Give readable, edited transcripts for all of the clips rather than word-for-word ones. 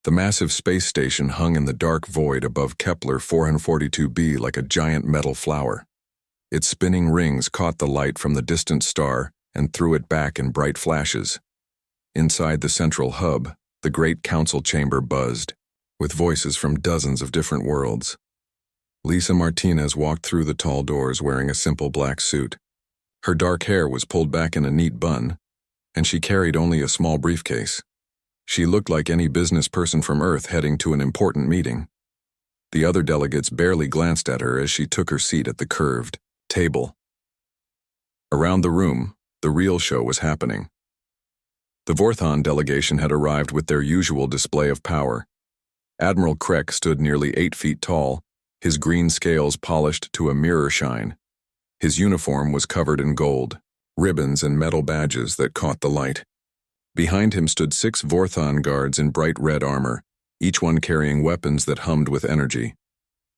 The massive space station hung in the dark void above Kepler 442b like a giant metal flower. Its spinning rings caught the light from the distant star and threw it back in bright flashes. Inside the central hub, the great council chamber buzzed, with voices from dozens of different worlds. Lisa Martinez walked through the tall doors wearing a simple black suit. Her dark hair was pulled back in a neat bun, and she carried only a small briefcase. She looked like any business person from Earth heading to an important meeting. The other delegates barely glanced at her as she took her seat at the curved table. Around the room, the real show was happening. The Vorthon delegation had arrived with their usual display of power. Admiral Krek stood nearly 8 feet tall, his green scales polished to a mirror shine. His uniform was covered in gold, ribbons and metal badges that caught the light. Behind him stood 6 Vorthon guards in bright red armor, each one carrying weapons that hummed with energy.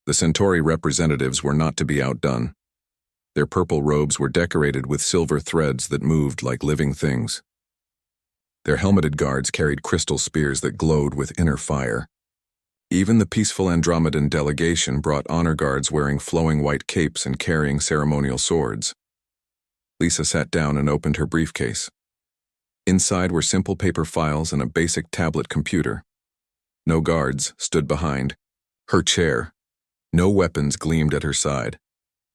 The Centauri representatives were not to be outdone. Their purple robes were decorated with silver threads that moved like living things. Their helmeted guards carried crystal spears that glowed with inner fire. Even the peaceful Andromedan delegation brought honor guards wearing flowing white capes and carrying ceremonial swords. Lisa sat down and opened her briefcase. Inside were simple paper files and a basic tablet computer. No guards stood behind her chair. No weapons gleamed at her side.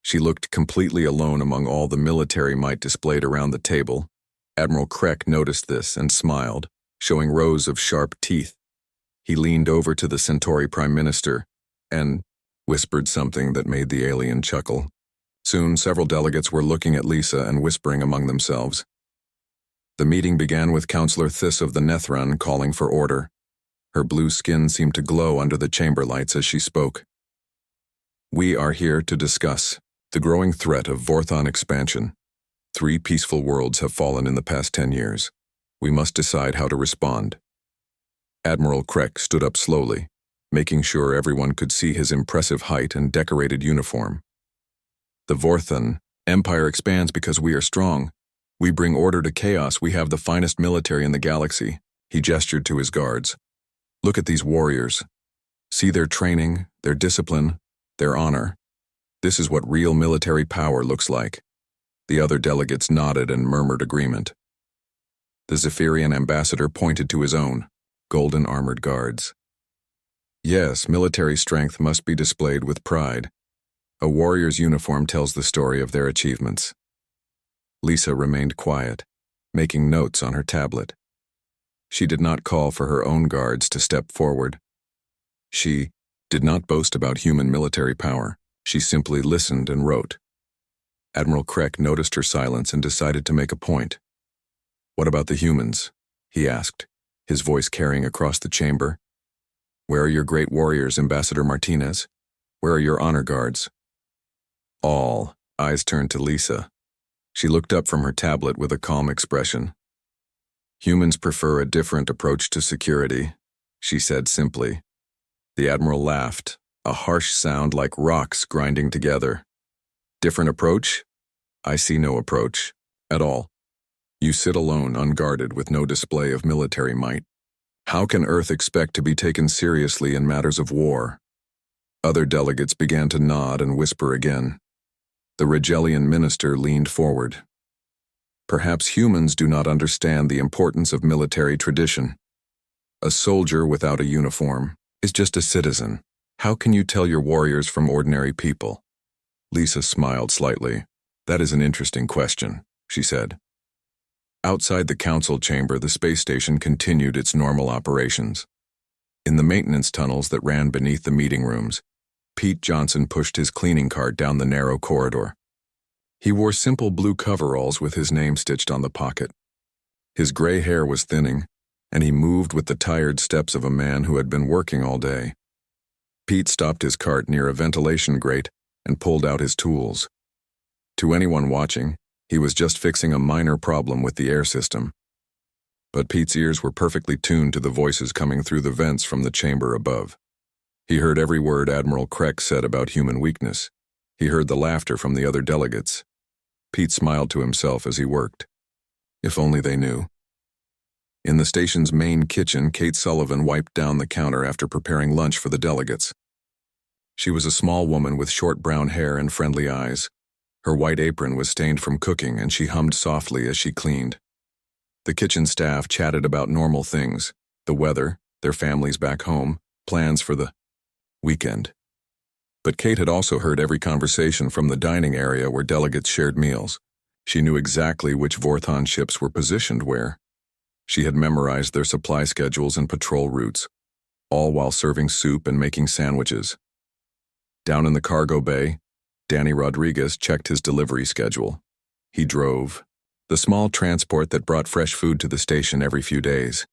She looked completely alone among all the military might displayed around the table. Admiral Krek noticed this and smiled, showing rows of sharp teeth. He leaned over to the Centauri Prime Minister and whispered something that made the alien chuckle. Soon, several delegates were looking at Lisa and whispering among themselves. The meeting began with Counselor Thys of the Nethran calling for order. Her blue skin seemed to glow under the chamber lights as she spoke. We are here to discuss the growing threat of Vorthon expansion. 3 peaceful worlds have fallen in the past 10 years. We must decide how to respond. Admiral Krek stood up slowly, making sure everyone could see his impressive height and decorated uniform. The Vorthon Empire expands because we are strong. We bring order to chaos. We have the finest military in the galaxy. He gestured to his guards. Look at these warriors. See their training, their discipline, their honor. This is what real military power looks like. The other delegates nodded and murmured agreement. The Zephyrian ambassador pointed to his own, golden armored guards. Yes, military strength must be displayed with pride. A warrior's uniform tells the story of their achievements. Lisa remained quiet, making notes on her tablet. She did not call for her own guards to step forward. She did not boast about human military power. She simply listened and wrote. Admiral Krek noticed her silence and decided to make a point. What about the humans? He asked, his voice carrying across the chamber. Where are your great warriors, Ambassador Martinez? Where are your honor guards? All eyes turned to Lisa. She looked up from her tablet with a calm expression. Humans prefer a different approach to security, she said simply. The Admiral laughed, a harsh sound like rocks grinding together. Different approach? I see no approach, at all. You sit alone, unguarded, with no display of military might. How can Earth expect to be taken seriously in matters of war? Other delegates began to nod and whisper again. The Rigelian minister leaned forward. Perhaps humans do not understand the importance of military tradition. A soldier without a uniform is just a citizen. How can you tell your warriors from ordinary people? Lisa smiled slightly. That is an interesting question, she said. Outside the council chamber, the space station continued its normal operations. In the maintenance tunnels that ran beneath the meeting rooms, Pete Johnson pushed his cleaning cart down the narrow corridor. He wore simple blue coveralls with his name stitched on the pocket. His gray hair was thinning, and he moved with the tired steps of a man who had been working all day. Pete stopped his cart near a ventilation grate and pulled out his tools. To anyone watching, he was just fixing a minor problem with the air system. But Pete's ears were perfectly tuned to the voices coming through the vents from the chamber above. He heard every word Admiral Krek said about human weakness. He heard the laughter from the other delegates. Pete smiled to himself as he worked. If only they knew. In the station's main kitchen, Kate Sullivan wiped down the counter after preparing lunch for the delegates. She was a small woman with short brown hair and friendly eyes. Her white apron was stained from cooking, and she hummed softly as she cleaned. The kitchen staff chatted about normal things: the weather, their families back home, plans for the weekend. But Kate had also heard every conversation from the dining area where delegates shared meals. She knew exactly which Vorthon ships were positioned where. She had memorized their supply schedules and patrol routes, all while serving soup and making sandwiches. Down in the cargo bay, Danny Rodriguez checked his delivery schedule. He drove the small transport that brought fresh food to the station every few days.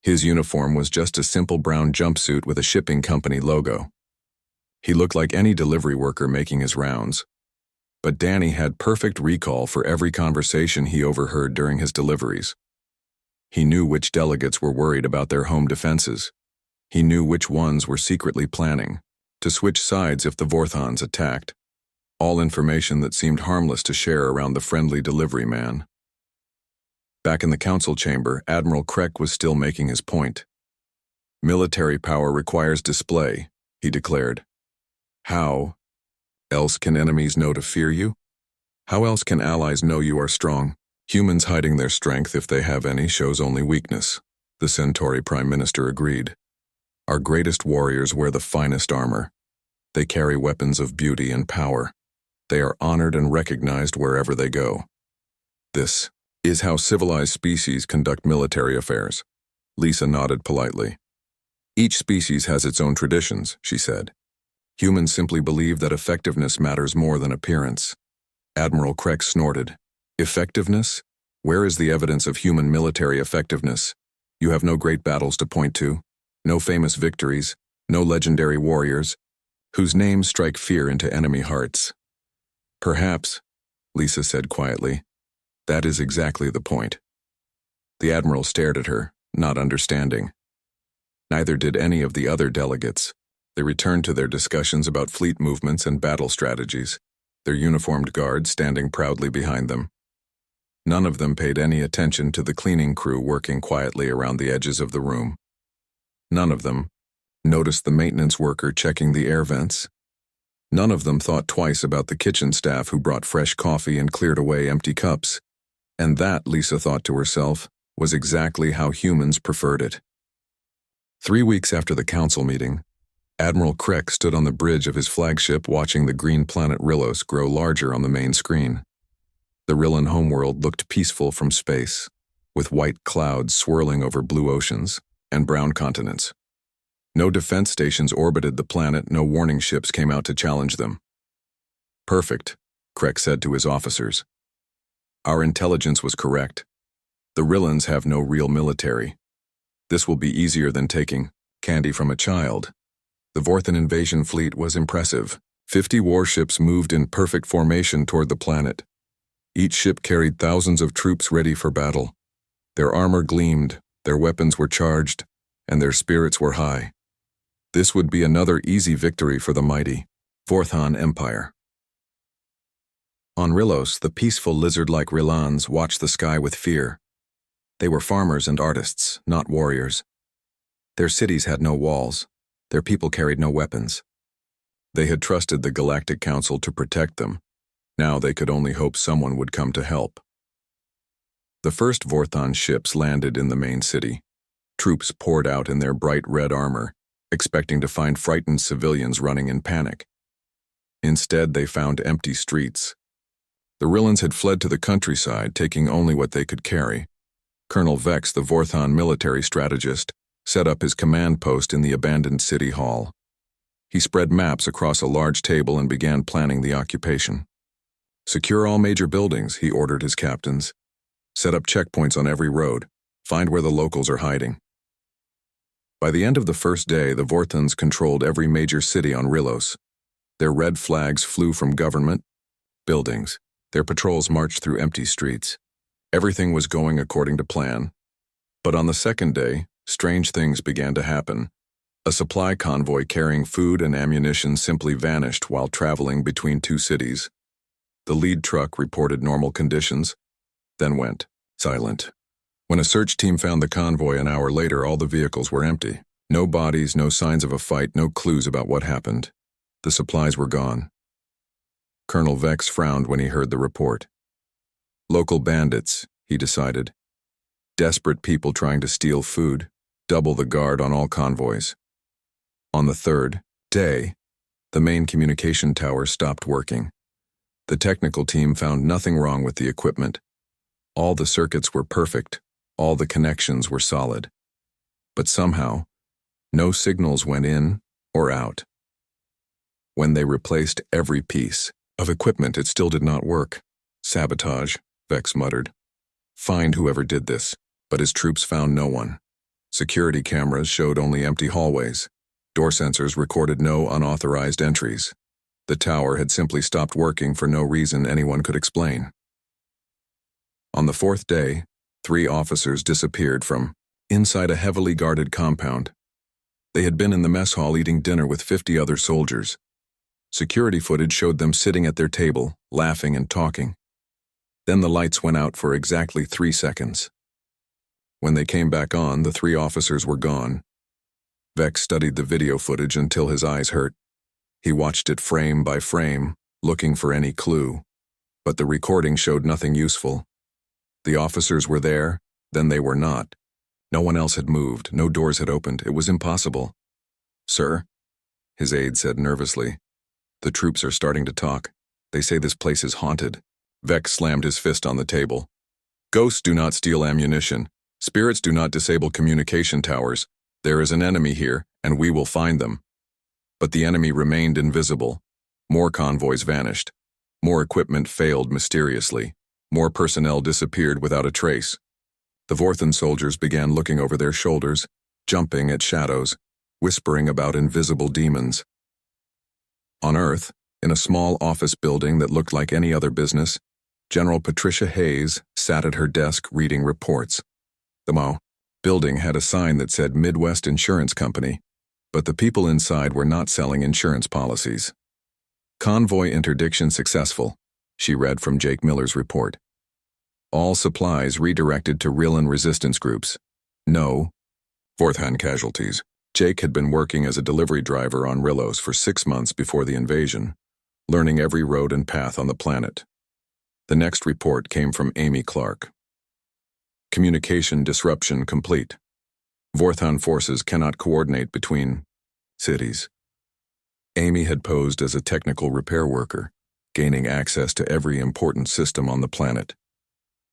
His uniform was just a simple brown jumpsuit with a shipping company logo. He looked like any delivery worker making his rounds. But Danny had perfect recall for every conversation he overheard during his deliveries. He knew which delegates were worried about their home defenses. He knew which ones were secretly planning to switch sides if the Vorthons attacked. All information that seemed harmless to share around the friendly delivery man. Back in the council chamber, Admiral Kreck was still making his point. "Military power requires display," he declared. "How else can enemies know to fear you? How else can allies know you are strong? Humans hiding their strength, if they have any, shows only weakness," the Centauri Prime Minister agreed. "Our greatest warriors wear the finest armor. They carry weapons of beauty and power. They are honored and recognized wherever they go. This is how civilized species conduct military affairs." Lisa nodded politely. "Each species has its own traditions," she said. "Humans simply believe that effectiveness matters more than appearance." Admiral Kreck snorted. "Effectiveness? Where is the evidence of human military effectiveness? You have no great battles to point to, no famous victories, no legendary warriors, whose names strike fear into enemy hearts." "Perhaps," Lisa said quietly. "That is exactly the point." The Admiral stared at her, not understanding. Neither did any of the other delegates. They returned to their discussions about fleet movements and battle strategies, their uniformed guards standing proudly behind them. None of them paid any attention to the cleaning crew working quietly around the edges of the room. None of them noticed the maintenance worker checking the air vents. None of them thought twice about the kitchen staff who brought fresh coffee and cleared away empty cups. And that, Lisa thought to herself, was exactly how humans preferred it. 3 weeks after the council meeting, Admiral Kreck stood on the bridge of his flagship watching the green planet Rillos grow larger on the main screen. The Rillan homeworld looked peaceful from space, with white clouds swirling over blue oceans and brown continents. No defense stations orbited the planet, no warning ships came out to challenge them. "Perfect," Kreck said to his officers. "Our intelligence was correct. The Rillans have no real military. This will be easier than taking candy from a child." The Vorthan invasion fleet was impressive. 50 warships moved in perfect formation toward the planet. Each ship carried thousands of troops ready for battle. Their armor gleamed, their weapons were charged, and their spirits were high. This would be another easy victory for the mighty Vorthon Empire. On Rillos, the peaceful lizard-like Rillans watched the sky with fear. They were farmers and artists, not warriors. Their cities had no walls. Their people carried no weapons. They had trusted the Galactic Council to protect them. Now they could only hope someone would come to help. The first Vorthon ships landed in the main city. Troops poured out in their bright red armor, expecting to find frightened civilians running in panic. Instead, they found empty streets. The Rillans had fled to the countryside, taking only what they could carry. Colonel Vex, the Vorthon military strategist, set up his command post in the abandoned city hall. He spread maps across a large table and began planning the occupation. "Secure all major buildings," he ordered his captains. "Set up checkpoints on every road. Find where the locals are hiding." By the end of the first day, the Vorthons controlled every major city on Rillos. Their red flags flew from government buildings. Their patrols marched through empty streets. Everything was going according to plan. But on the second day, strange things began to happen. A supply convoy carrying food and ammunition simply vanished while traveling between two cities. The lead truck reported normal conditions, then went silent. When a search team found the convoy an hour later, all the vehicles were empty. No bodies, no signs of a fight, no clues about what happened. The supplies were gone. Colonel Vex frowned when he heard the report. Local bandits, he decided. Desperate people trying to steal food, double the guard on all convoys. On the third day, the main communication tower stopped working. The technical team found nothing wrong with the equipment. All the circuits were perfect, all the connections were solid. But somehow, no signals went in or out. When they replaced every piece of equipment, it still did not work. Sabotage, Vex muttered. Find whoever did this, but his troops found no one. Security cameras showed only empty hallways. Door sensors recorded no unauthorized entries. The tower had simply stopped working for no reason anyone could explain. On the fourth day, 3 officers disappeared from inside a heavily guarded compound. They had been in the mess hall eating dinner with 50 other soldiers. Security footage showed them sitting at their table, laughing and talking. Then the lights went out for exactly 3 seconds. When they came back on, the 3 officers were gone. Vex studied the video footage until his eyes hurt. He watched it frame by frame, looking for any clue. But the recording showed nothing useful. The officers were there, then they were not. No one else had moved, no doors had opened. It was impossible. "Sir," his aide said nervously, "the troops are starting to talk. They say this place is haunted." Vex slammed his fist on the table. "Ghosts do not steal ammunition. Spirits do not disable communication towers. There is an enemy here, and we will find them." But the enemy remained invisible. More convoys vanished. More equipment failed mysteriously. More personnel disappeared without a trace. The Vorthan soldiers began looking over their shoulders, jumping at shadows, whispering about invisible demons. On Earth, in a small office building that looked like any other business, General Patricia Hayes sat at her desk reading reports. The building had a sign that said Midwest Insurance Company, but the people inside were not selling insurance policies. "Convoy interdiction successful," she read from Jake Miller's report. "All supplies redirected to Rillan resistance groups. No Vorthan casualties." Jake had been working as a delivery driver on Rillos for 6 months before the invasion, learning every road and path on the planet. The next report came from Amy Clark. "Communication disruption complete. Vorthan forces cannot coordinate between cities." Amy had posed as a technical repair worker, gaining access to every important system on the planet.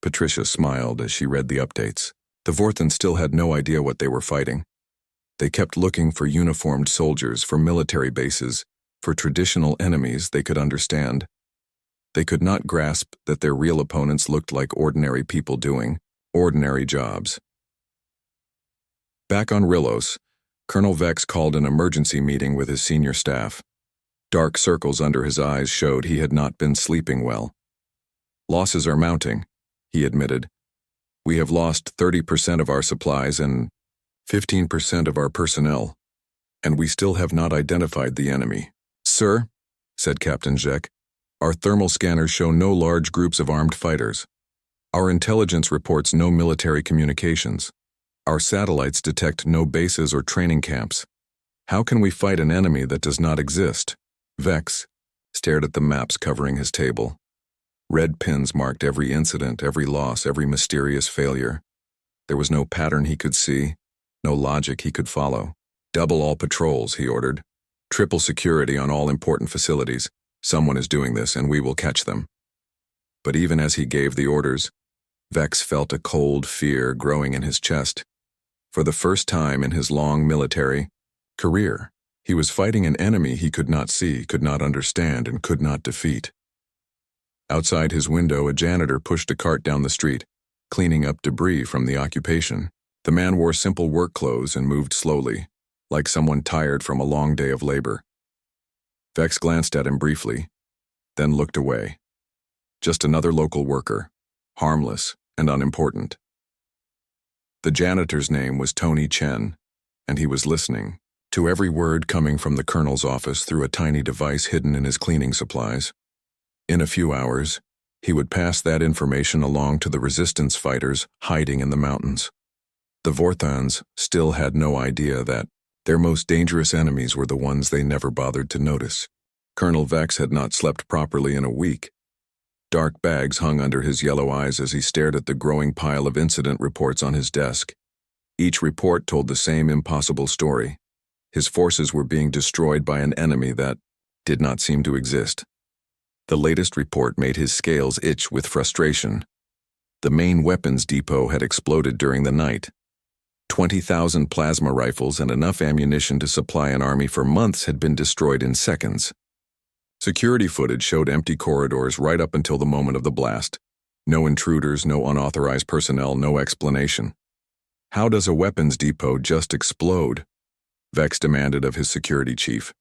Patricia smiled as she read the updates. The Vorthan still had no idea what they were fighting. They kept looking for uniformed soldiers, for military bases, for traditional enemies they could understand. They could not grasp that their real opponents looked like ordinary people doing ordinary jobs. Back on Rillos, Colonel Vex called an emergency meeting with his senior staff. Dark circles under his eyes showed he had not been sleeping well. "Losses are mounting," he admitted. "We have lost 30% of our supplies and 15% of our personnel, and we still have not identified the enemy." "Sir," said Captain Zek, "our thermal scanners show no large groups of armed fighters. Our intelligence reports no military communications. Our satellites detect no bases or training camps. How can we fight an enemy that does not exist?" Vex stared at the maps covering his table. Red pins marked every incident, every loss, every mysterious failure. There was no pattern he could see, no logic he could follow. "Double all patrols," he ordered. "Triple security on all important facilities. Someone is doing this, and we will catch them." But even as he gave the orders, Vex felt a cold fear growing in his chest. For the first time in his long military career, he was fighting an enemy he could not see, could not understand, and could not defeat. Outside his window, a janitor pushed a cart down the street, cleaning up debris from the occupation. The man wore simple work clothes and moved slowly, like someone tired from a long day of labor. Vex glanced at him briefly, then looked away. Just another local worker, harmless and unimportant. The janitor's name was Tony Chen, and he was listening to every word coming from the colonel's office through a tiny device hidden in his cleaning supplies. In a few hours, He would pass that information along to the resistance fighters hiding in the mountains. The Vorthons still had no idea that their most dangerous enemies were the ones they never bothered to notice. Colonel Vex had not slept properly in a week. Dark bags hung under his yellow eyes as he stared at the growing pile of incident reports on his desk. Each report told the same impossible story. His forces were being destroyed by an enemy that did not seem to exist. The latest report made his scales itch with frustration. The main weapons depot had exploded during the night. 20,000 plasma rifles and enough ammunition to supply an army for months had been destroyed in seconds. Security footage showed empty corridors right up until the moment of the blast. No intruders, no unauthorized personnel, no explanation. How does a weapons depot just explode? Vex demanded of his security chief.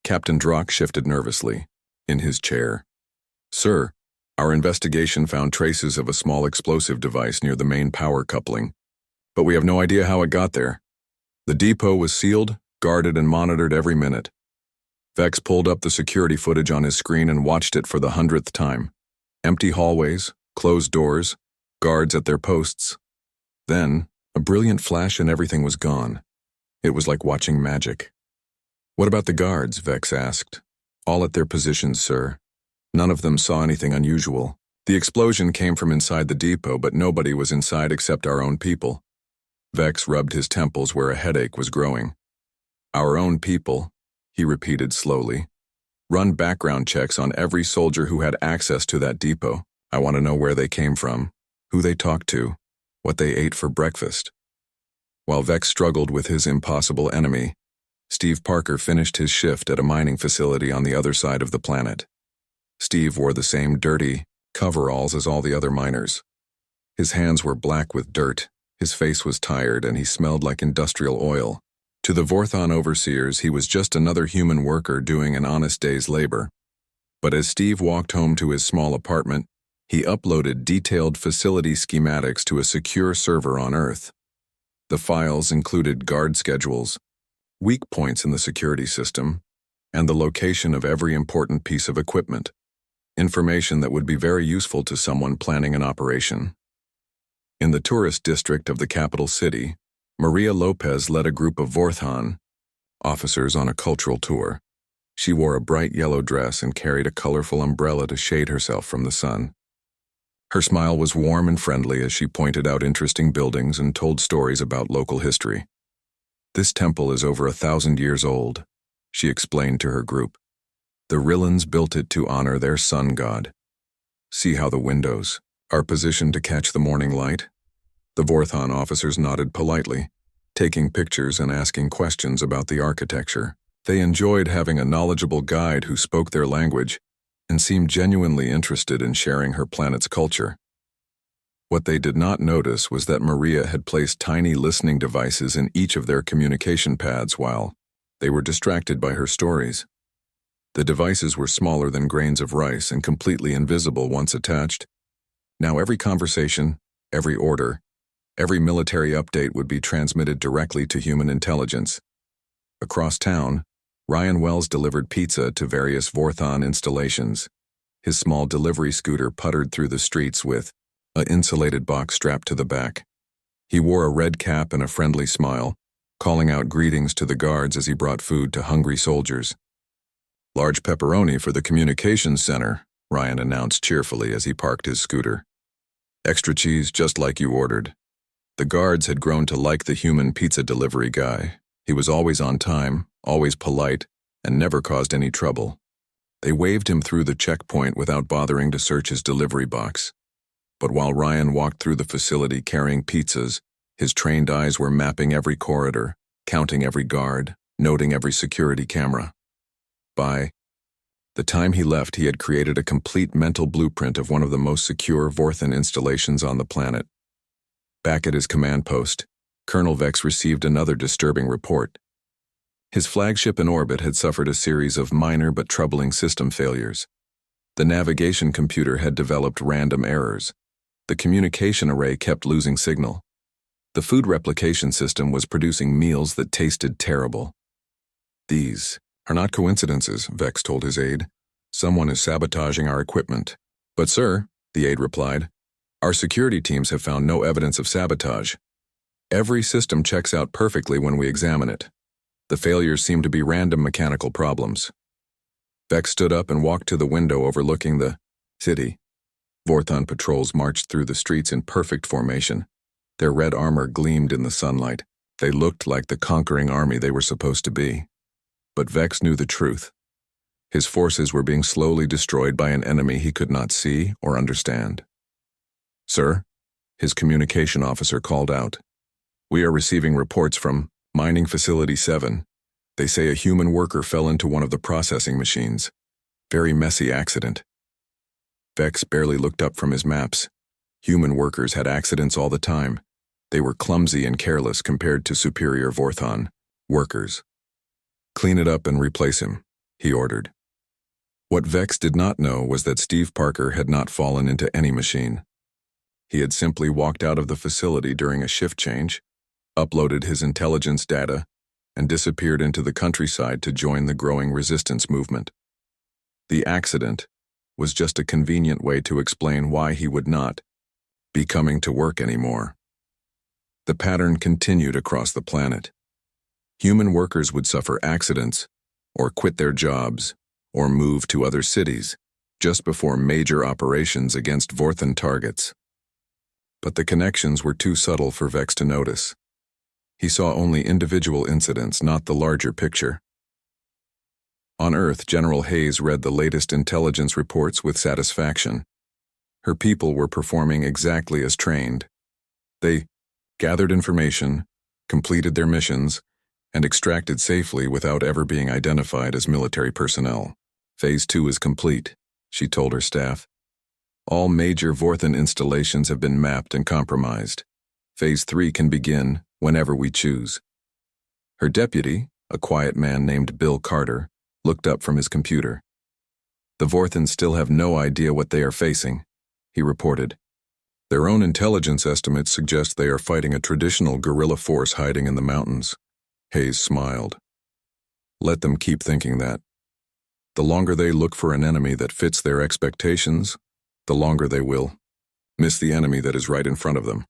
Captain Drock shifted nervously in his chair. Sir, our investigation found traces of a small explosive device near the main power coupling, but we have no idea how it got there. The depot was sealed, guarded, and monitored every minute. Vex pulled up the security footage on his screen and watched it for the 100th time. Empty hallways, closed doors, guards at their posts. Then, a brilliant flash and everything was gone. It was like watching magic. What about the guards? Vex asked. All at their positions, sir. None of them saw anything unusual. The explosion came from inside the depot, but nobody was inside except our own people. Vex rubbed his temples where a headache was growing. Our own people, he repeated slowly. Run background checks on every soldier who had access to that depot. I want to know where they came from, who they talked to, what they ate for breakfast. While Vex struggled with his impossible enemy, Steve Parker finished his shift at a mining facility on the other side of the planet. Steve wore the same dirty coveralls as all the other miners. His hands were black with dirt, his face was tired, and he smelled like industrial oil. To the Vorthon overseers, he was just another human worker doing an honest day's labor. But as Steve walked home to his small apartment, he uploaded detailed facility schematics to a secure server on Earth. The files included guard schedules, weak points in the security system, and the location of every important piece of equipment. Information that would be very useful to someone planning an operation. In the tourist district of the capital city, Maria Lopez led a group of Vorthon officers on a cultural tour. She wore a bright yellow dress and carried a colorful umbrella to shade herself from the sun. Her smile was warm and friendly as she pointed out interesting buildings and told stories about local history. This temple is over 1,000 years old, she explained to her group. The Rillans built it to honor their sun god. See how the windows are positioned to catch the morning light? The Vorthon officers nodded politely, taking pictures and asking questions about the architecture. They enjoyed having a knowledgeable guide who spoke their language and seemed genuinely interested in sharing her planet's culture. What they did not notice was that Maria had placed tiny listening devices in each of their communication pads while they were distracted by her stories. The devices were smaller than grains of rice and completely invisible once attached. Now every conversation, every order, every military update would be transmitted directly to human intelligence. Across town, Ryan Wells delivered pizza to various Vorthon installations. His small delivery scooter puttered through the streets with an insulated box strapped to the back. He wore a red cap and a friendly smile, calling out greetings to the guards as he brought food to hungry soldiers. Large pepperoni for the communications center, Ryan announced cheerfully as he parked his scooter. Extra cheese just like you ordered. The guards had grown to like the human pizza delivery guy. He was always on time, always polite, and never caused any trouble. They waved him through the checkpoint without bothering to search his delivery box. But while Ryan walked through the facility carrying pizzas, his trained eyes were mapping every corridor, counting every guard, noting every security camera. By the time he left, he had created a complete mental blueprint of one of the most secure Vorthon installations on the planet. Back at his command post, Colonel Vex received another disturbing report. His flagship in orbit had suffered a series of minor but troubling system failures. The navigation computer had developed random errors. The communication array kept losing signal. The food replication system was producing meals that tasted terrible. These are not coincidences, Vex told his aide. Someone is sabotaging our equipment. But sir, the aide replied, our security teams have found no evidence of sabotage. Every system checks out perfectly when we examine it. The failures seem to be random mechanical problems. Vex stood up and walked to the window overlooking the city. Vorthon patrols marched through the streets in perfect formation. Their red armor gleamed in the sunlight. They looked like the conquering army they were supposed to be. But Vex knew the truth. His forces were being slowly destroyed by an enemy he could not see or understand. Sir, his communication officer called out. We are receiving reports from Mining Facility 7. They say a human worker fell into one of the processing machines. Very messy accident. Vex barely looked up from his maps. Human workers had accidents all the time. They were clumsy and careless compared to superior Vorthon workers. Clean it up and replace him, he ordered. What Vex did not know was that Steve Parker had not fallen into any machine. He had simply walked out of the facility during a shift change, uploaded his intelligence data, and disappeared into the countryside to join the growing resistance movement. The accident was just a convenient way to explain why he would not be coming to work anymore. The pattern continued across the planet. Human workers would suffer accidents, or quit their jobs, or move to other cities, just before major operations against Vorthon targets. But the connections were too subtle for Vex to notice. He saw only individual incidents, not the larger picture. On Earth, General Hayes read the latest intelligence reports with satisfaction. Her people were performing exactly as trained. They gathered information, completed their missions, and extracted safely without ever being identified as military personnel. Phase 2 is complete, she told her staff. All major Vorthon installations have been mapped and compromised. Phase 3 can begin whenever we choose. Her deputy, a quiet man named Bill Carter, looked up from his computer. The Vorthons still have no idea what they are facing, he reported. Their own intelligence estimates suggest they are fighting a traditional guerrilla force hiding in the mountains. Hayes smiled. Let them keep thinking that. The longer they look for an enemy that fits their expectations, the longer they will miss the enemy that is right in front of them.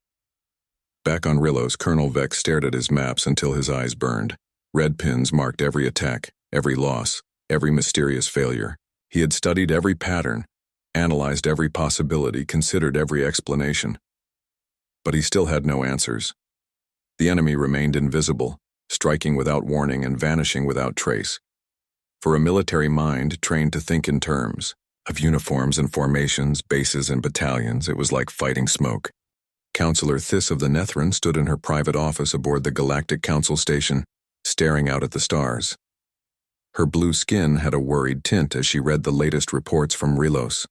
Back on Rillos, Colonel Vex stared at his maps until his eyes burned. Red pins marked every attack, every loss, every mysterious failure. He had studied every pattern, analyzed every possibility, considered every explanation. But he still had no answers. The enemy remained invisible, striking without warning and vanishing without trace. For a military mind trained to think in terms of uniforms and formations, bases and battalions, it was like fighting smoke. Counselor Thys of the Nethran stood in her private office aboard the Galactic Council station, staring out at the stars. Her blue skin had a worried tint as she read the latest reports from Rillos.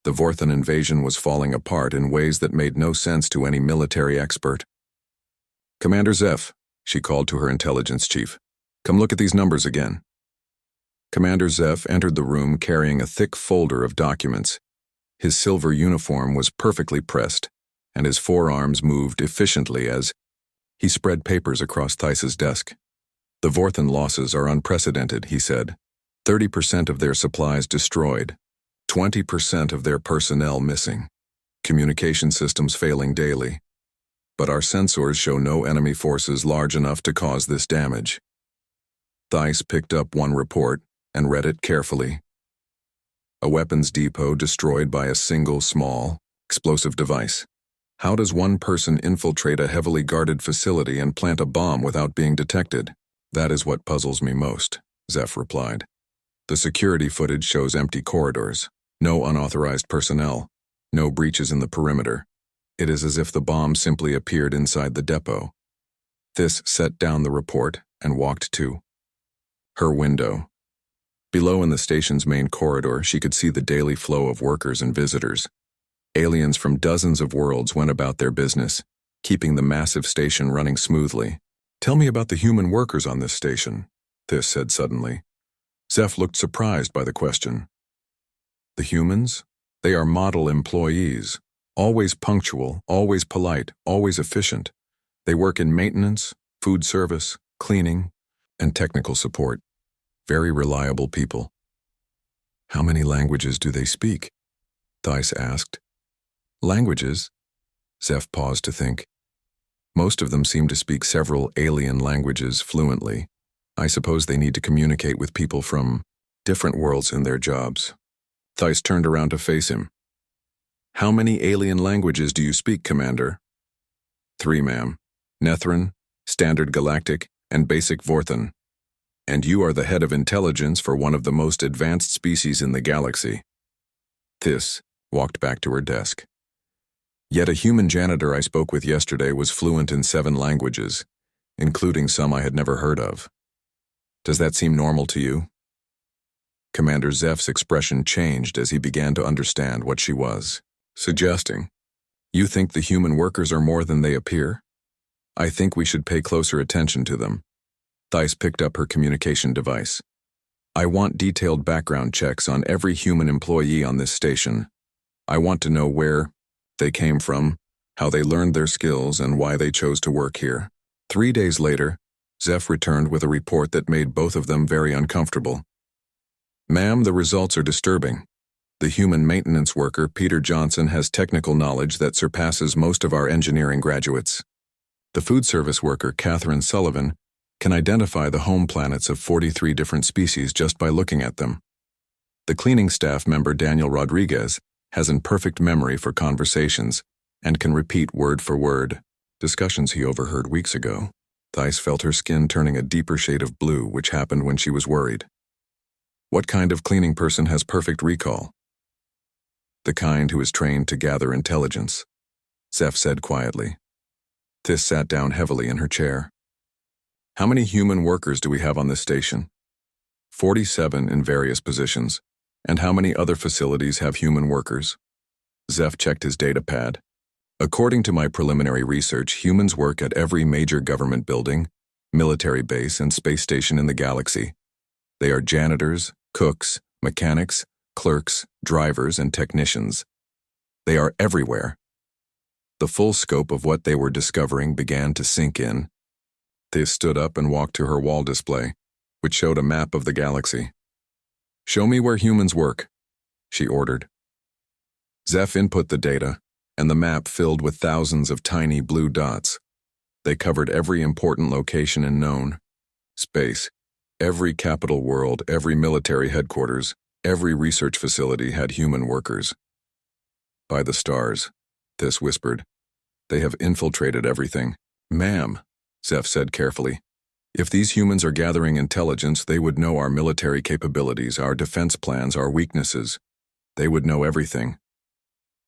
The Vorthon invasion was falling apart in ways that made no sense to any military expert. Commander Zeph, she called to her intelligence chief, come look at these numbers again. Commander Zeph entered the room carrying a thick folder of documents. His silver uniform was perfectly pressed, and his forearms moved efficiently as he spread papers across Thys's desk. The Vorthon losses are unprecedented, he said. 30% of their supplies destroyed, 20% of their personnel missing, communication systems failing daily. But our sensors show no enemy forces large enough to cause this damage. Thys picked up one report and read it carefully. A weapons depot destroyed by a single small, explosive device. How does one person infiltrate a heavily guarded facility and plant a bomb without being detected? That is what puzzles me most, Zeph replied. The security footage shows empty corridors, no unauthorized personnel, no breaches in the perimeter. It is as if the bomb simply appeared inside the depot. Thys set down the report and walked to her window. Below in the station's main corridor, she could see the daily flow of workers and visitors. Aliens from dozens of worlds went about their business, keeping the massive station running smoothly. Tell me about the human workers on this station, Thys said suddenly. Zeph looked surprised by the question. The humans? They are model employees, always punctual, always polite, always efficient. They work in maintenance, food service, cleaning, and technical support. Very reliable people. How many languages do they speak? Thais asked. Languages? Zeph paused to think. Most of them seem to speak several alien languages fluently. I suppose they need to communicate with people from different worlds in their jobs. Thais turned around to face him. How many alien languages do you speak, Commander? 3, ma'am. Nethran, Standard Galactic, and Basic Vorthan. And you are the head of intelligence for one of the most advanced species in the galaxy. Thys walked back to her desk. Yet a human janitor I spoke with yesterday was fluent in 7 languages, including some I had never heard of. Does that seem normal to you? Commander Zeph's expression changed as he began to understand what she was suggesting. You think the human workers are more than they appear? I think we should pay closer attention to them. Thais picked up her communication device. I want detailed background checks on every human employee on this station. I want to know where they came from, how they learned their skills, and why they chose to work here. 3 days later, Zeph returned with a report that made both of them very uncomfortable. Ma'am, the results are disturbing. The human maintenance worker, Peter Johnson, has technical knowledge that surpasses most of our engineering graduates. The food service worker, Catherine Sullivan, can identify the home planets of 43 different species just by looking at them. The cleaning staff member, Daniel Rodriguez, has a perfect memory for conversations and can repeat word for word discussions he overheard weeks ago. Thais felt her skin turning a deeper shade of blue, which happened when she was worried. What kind of cleaning person has perfect recall? The kind who is trained to gather intelligence, Zeph said quietly. Thys sat down heavily in her chair. How many human workers do we have on this station? 47 in various positions. And how many other facilities have human workers? Zeph checked his data pad. According to my preliminary research, humans work at every major government building, military base, and space station in the galaxy. They are janitors, cooks, mechanics, clerks, drivers, and technicians. They are everywhere. The full scope of what they were discovering began to sink in. Thys stood up and walked to her wall display, which showed a map of the galaxy. Show me where humans work, she ordered. Zeph input the data, and the map filled with thousands of tiny blue dots. They covered every important location in known space. Every capital world, every military headquarters, every research facility had human workers. By the stars, Thys whispered. They have infiltrated everything. Ma'am, Zeph said carefully. If these humans are gathering intelligence, they would know our military capabilities, our defense plans, our weaknesses. They would know everything.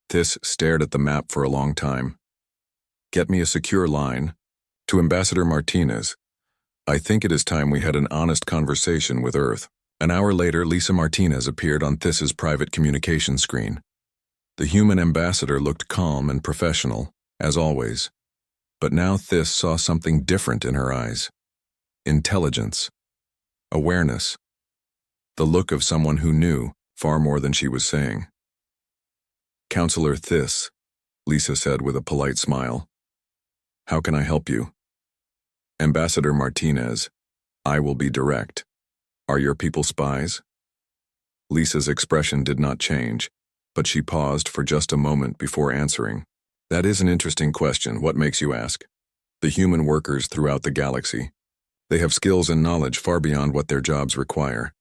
Thys stared at the map for a long time. Get me a secure line. To Ambassador Martinez. I think it is time we had an honest conversation with Earth. An hour later, Lisa Martinez appeared on Thys's private communication screen. The human ambassador looked calm and professional, as always. But now Thys saw something different in her eyes. Intelligence. Awareness. The look of someone who knew far more than she was saying. Counselor Thys, Lisa said with a polite smile. How can I help you? Ambassador Martinez, I will be direct. Are your people spies? Lisa's expression did not change, but she paused for just a moment before answering. That is an interesting question. What makes you ask? The human workers throughout the galaxy. They have skills and knowledge far beyond what their jobs require.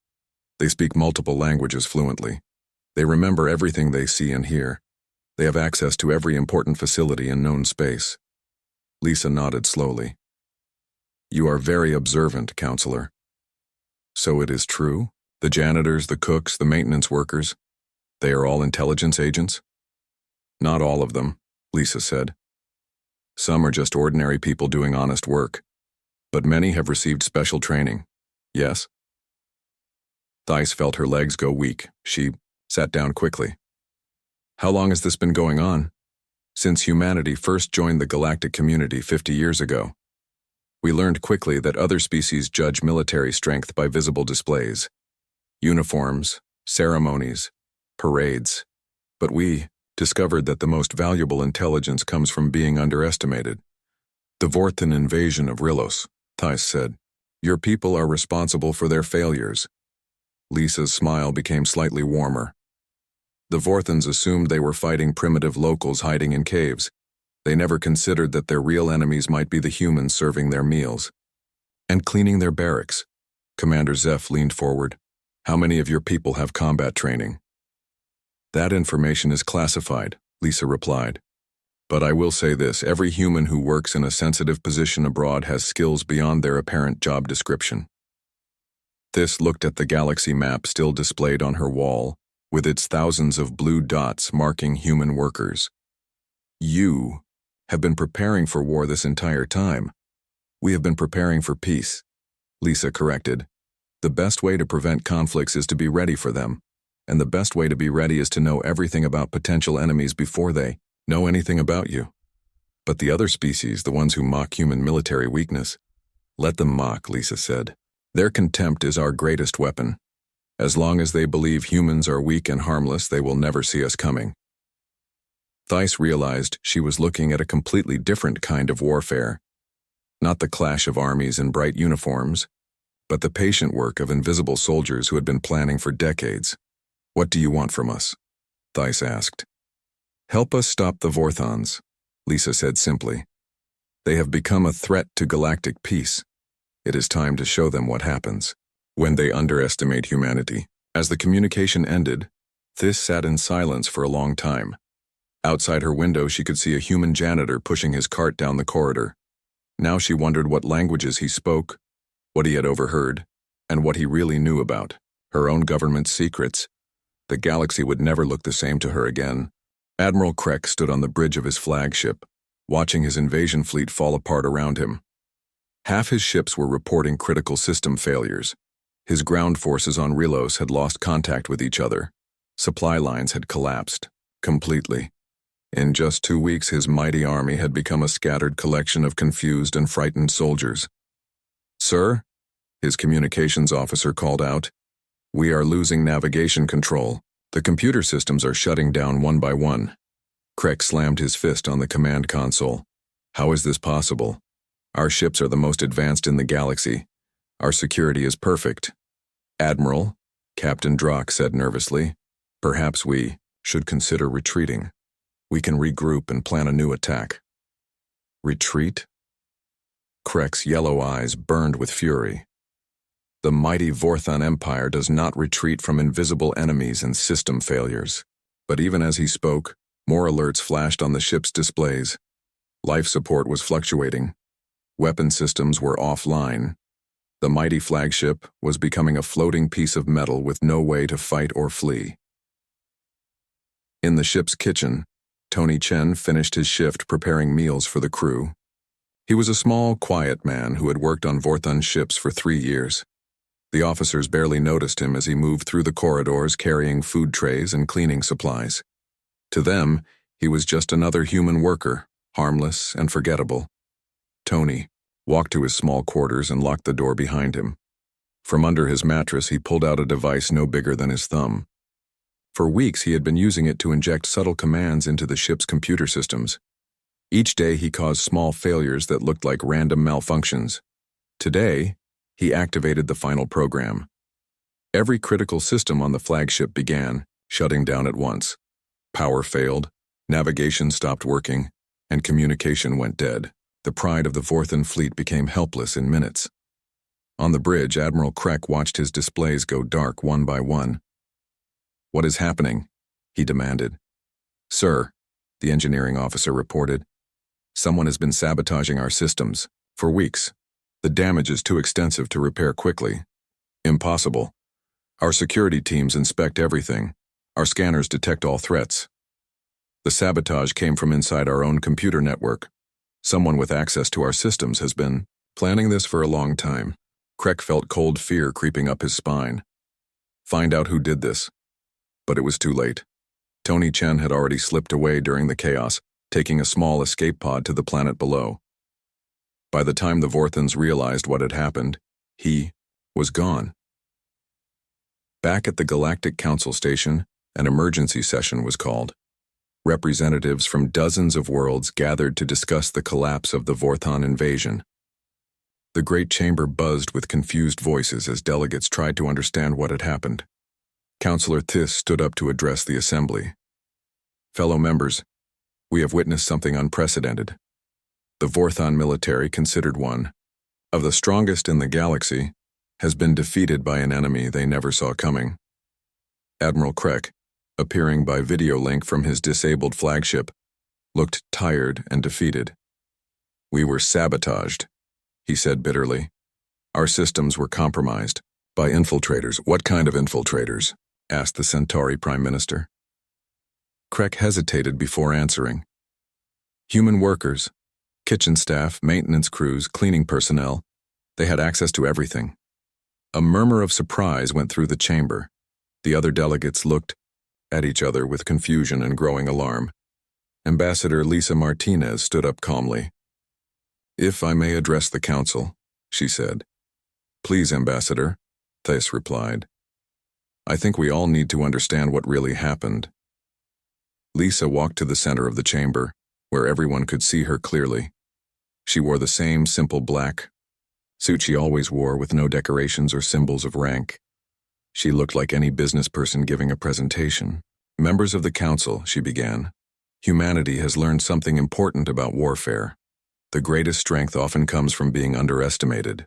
They speak multiple languages fluently. They remember everything they see and hear. They have access to every important facility in known space. Lisa nodded slowly. You are very observant, Counselor. So it is true? The janitors, the cooks, the maintenance workers, they are all intelligence agents? Not all of them, Lisa said. Some are just ordinary people doing honest work, but many have received special training. Yes? Thais felt her legs go weak. She sat down quickly. How long has this been going on? Since humanity first joined the galactic community 50 years ago. We learned quickly that other species judge military strength by visible displays, uniforms, ceremonies, parades. But we discovered that the most valuable intelligence comes from being underestimated. The Vorthan invasion of Rilos, Thais said. Your people are responsible for their failures. Lisa's smile became slightly warmer. The Vorthons assumed they were fighting primitive locals hiding in caves. They never considered that their real enemies might be the humans serving their meals and cleaning their barracks. Commander Zeph leaned forward. How many of your people have combat training? That information is classified, Lisa replied. But I will say this, every human who works in a sensitive position abroad has skills beyond their apparent job description. This looked at the galaxy map still displayed on her wall, with its thousands of blue dots marking human workers. You have been preparing for war this entire time. We have been preparing for peace, Lisa corrected. The best way to prevent conflicts is to be ready for them, and the best way to be ready is to know everything about potential enemies before they know anything about you. But the other species, the ones who mock human military weakness, let them mock, Lisa said. Their contempt is our greatest weapon. As long as they believe humans are weak and harmless, they will never see us coming. Thais realized she was looking at a completely different kind of warfare. Not the clash of armies in bright uniforms, but the patient work of invisible soldiers who had been planning for decades. What do you want from us? Thais asked. Help us stop the Vorthons, Lisa said simply. They have become a threat to galactic peace. It is time to show them what happens when they underestimate humanity. As the communication ended, Thais sat in silence for a long time. Outside her window, she could see a human janitor pushing his cart down the corridor. Now she wondered what languages he spoke, what he had overheard, and what he really knew about her own government's secrets. The galaxy would never look the same to her again. Admiral Krek stood on the bridge of his flagship, watching his invasion fleet fall apart around him. Half his ships were reporting critical system failures. His ground forces on Rilos had lost contact with each other. Supply lines had collapsed completely. In just 2 weeks, his mighty army had become a scattered collection of confused and frightened soldiers. Sir, his communications officer called out, we are losing navigation control. The computer systems are shutting down one by one. Krek slammed his fist on the command console. How is this possible? Our ships are the most advanced in the galaxy. Our security is perfect. Admiral, Captain Drock said nervously, perhaps we should consider retreating. We can regroup and plan a new attack. Retreat? Krek's yellow eyes burned with fury. The mighty Vorthon Empire does not retreat from invisible enemies and system failures. But even as he spoke, more alerts flashed on the ship's displays. Life support was fluctuating. Weapon systems were offline. The mighty flagship was becoming a floating piece of metal with no way to fight or flee. In the ship's kitchen, Tony Chen finished his shift preparing meals for the crew. He was a small, quiet man who had worked on Vorthon ships for 3 years. The officers barely noticed him as he moved through the corridors carrying food trays and cleaning supplies. To them, he was just another human worker, harmless and forgettable. Tony walked to his small quarters and locked the door behind him. From under his mattress, he pulled out a device no bigger than his thumb. For weeks, he had been using it to inject subtle commands into the ship's computer systems. Each day, he caused small failures that looked like random malfunctions. Today, he activated the final program. Every critical system on the flagship began shutting down at once. Power failed, navigation stopped working, and communication went dead. The pride of the Vorthon fleet became helpless in minutes. On the bridge, Admiral Krek watched his displays go dark one by one. What is happening? He demanded. Sir, the engineering officer reported. Someone has been sabotaging our systems for weeks. The damage is too extensive to repair quickly. Impossible. Our security teams inspect everything. Our scanners detect all threats. The sabotage came from inside our own computer network. Someone with access to our systems has been planning this for a long time. Krek felt cold fear creeping up his spine. Find out who did this. But it was too late. Tony Chen had already slipped away during the chaos, taking a small escape pod to the planet below. By the time the Vorthons realized what had happened, he was gone. Back at the Galactic Council Station, an emergency session was called. Representatives from dozens of worlds gathered to discuss the collapse of the Vorthon invasion. The great chamber buzzed with confused voices as delegates tried to understand what had happened. Councillor Thys stood up to address the assembly. Fellow members, we have witnessed something unprecedented. The Vorthon military, considered one of the strongest in the galaxy, has been defeated by an enemy they never saw coming. Admiral Krek, appearing by video link from his disabled flagship, looked tired and defeated. We were sabotaged, he said bitterly. Our systems were compromised by infiltrators. What kind of infiltrators? Asked the Centauri Prime Minister. Krek hesitated before answering. Human workers, kitchen staff, maintenance crews, cleaning personnel, they had access to everything. A murmur of surprise went through the chamber. The other delegates looked at each other with confusion and growing alarm. Ambassador Lisa Martinez stood up calmly. If I may address the council, she said. Please, Ambassador, Thys replied. I think we all need to understand what really happened. Lisa walked to the center of the chamber, where everyone could see her clearly. She wore the same simple black suit she always wore with no decorations or symbols of rank. She looked like any business person giving a presentation. Members of the council, she began. Humanity has learned something important about warfare. The greatest strength often comes from being underestimated.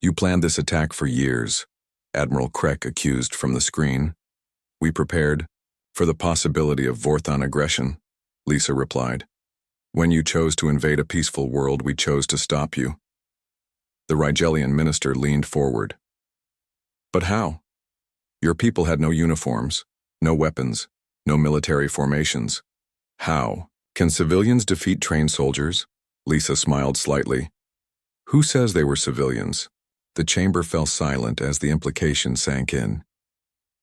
You planned this attack for years, Admiral Krek accused from the screen. We prepared for the possibility of Vorthon aggression, Lisa replied. When you chose to invade a peaceful world, we chose to stop you. The Rigelian minister leaned forward. But how? Your people had no uniforms, no weapons, no military formations. How? Can civilians defeat trained soldiers? Lisa smiled slightly. Who says they were civilians? The chamber fell silent as the implication sank in.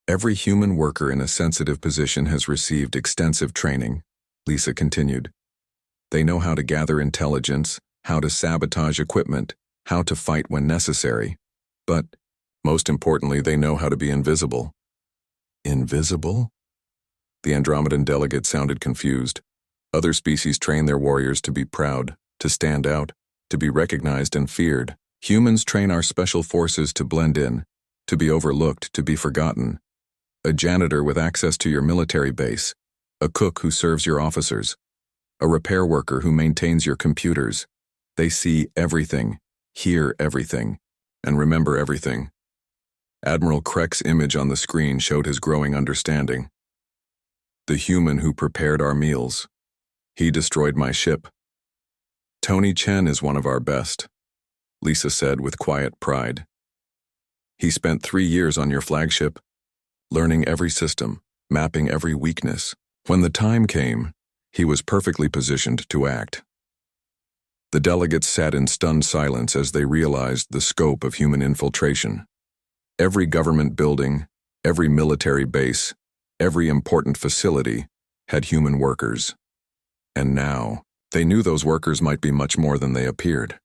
Every human worker in a sensitive position has received extensive training, Lisa continued. They know how to gather intelligence, how to sabotage equipment, how to fight when necessary. But, most importantly, they know how to be invisible. Invisible? The Andromedan delegate sounded confused. Other species train their warriors to be proud, to stand out, to be recognized and feared. Humans train our special forces to blend in, to be overlooked, to be forgotten. A janitor with access to your military base, a cook who serves your officers, a repair worker who maintains your computers. They see everything, hear everything, and remember everything. Admiral Krek's image on the screen showed his growing understanding. The human who prepared our meals. He destroyed my ship. Tony Chen is one of our best, Lisa said with quiet pride. He spent 3 years on your flagship, learning every system, mapping every weakness. When the time came, he was perfectly positioned to act. The delegates sat in stunned silence as they realized the scope of human infiltration. Every government building, every military base, every important facility had human workers. And now, they knew those workers might be much more than they appeared.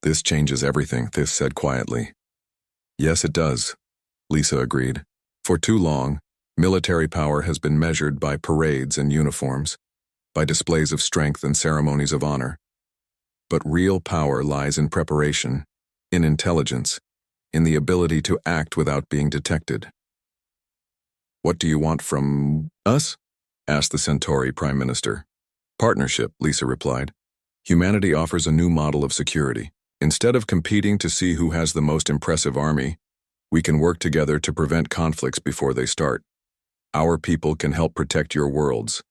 This changes everything, Thys said quietly. Yes, it does, Lisa agreed. For too long, military power has been measured by parades and uniforms, by displays of strength and ceremonies of honor. But real power lies in preparation, in intelligence, in the ability to act without being detected. What do you want from us? Asked the Centauri Prime Minister. Partnership, Lisa replied. Humanity offers a new model of security. Instead of competing to see who has the most impressive army, we can work together to prevent conflicts before they start. Our people can help protect your worlds,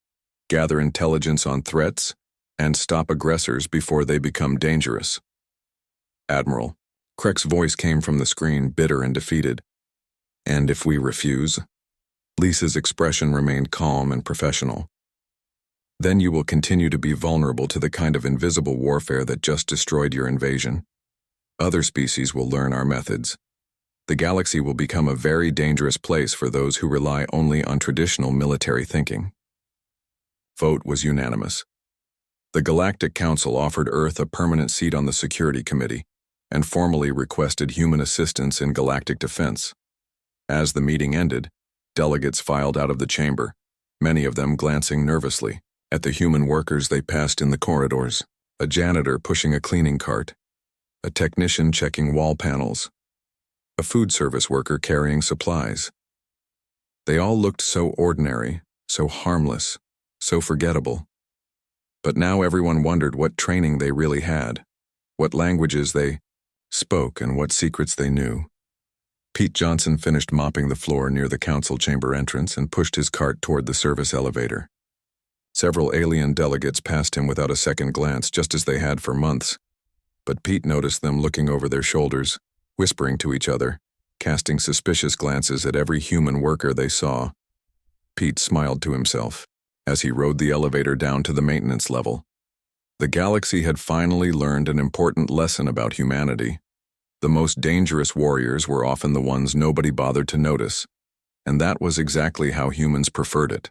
gather intelligence on threats, and stop aggressors before they become dangerous. Admiral, Krek's voice came from the screen, bitter and defeated. And if we refuse? Lisa's expression remained calm and professional. Then you will continue to be vulnerable to the kind of invisible warfare that just destroyed your invasion. Other species will learn our methods. The galaxy will become a very dangerous place for those who rely only on traditional military thinking. Vote was unanimous. The Galactic Council offered Earth a permanent seat on the Security Committee and formally requested human assistance in galactic defense. As the meeting ended, delegates filed out of the chamber, many of them glancing nervously at the human workers they passed in the corridors, a janitor pushing a cleaning cart, a technician checking wall panels, a food service worker carrying supplies. They all looked so ordinary, so harmless, so forgettable. But now everyone wondered what training they really had, what languages they spoke, and what secrets they knew. Pete Johnson finished mopping the floor near the council chamber entrance and pushed his cart toward the service elevator. Several alien delegates passed him without a second glance, just as they had for months. But Pete noticed them looking over their shoulders, whispering to each other, casting suspicious glances at every human worker they saw. Pete smiled to himself as he rode the elevator down to the maintenance level. The galaxy had finally learned an important lesson about humanity. The most dangerous warriors were often the ones nobody bothered to notice, and that was exactly how humans preferred it.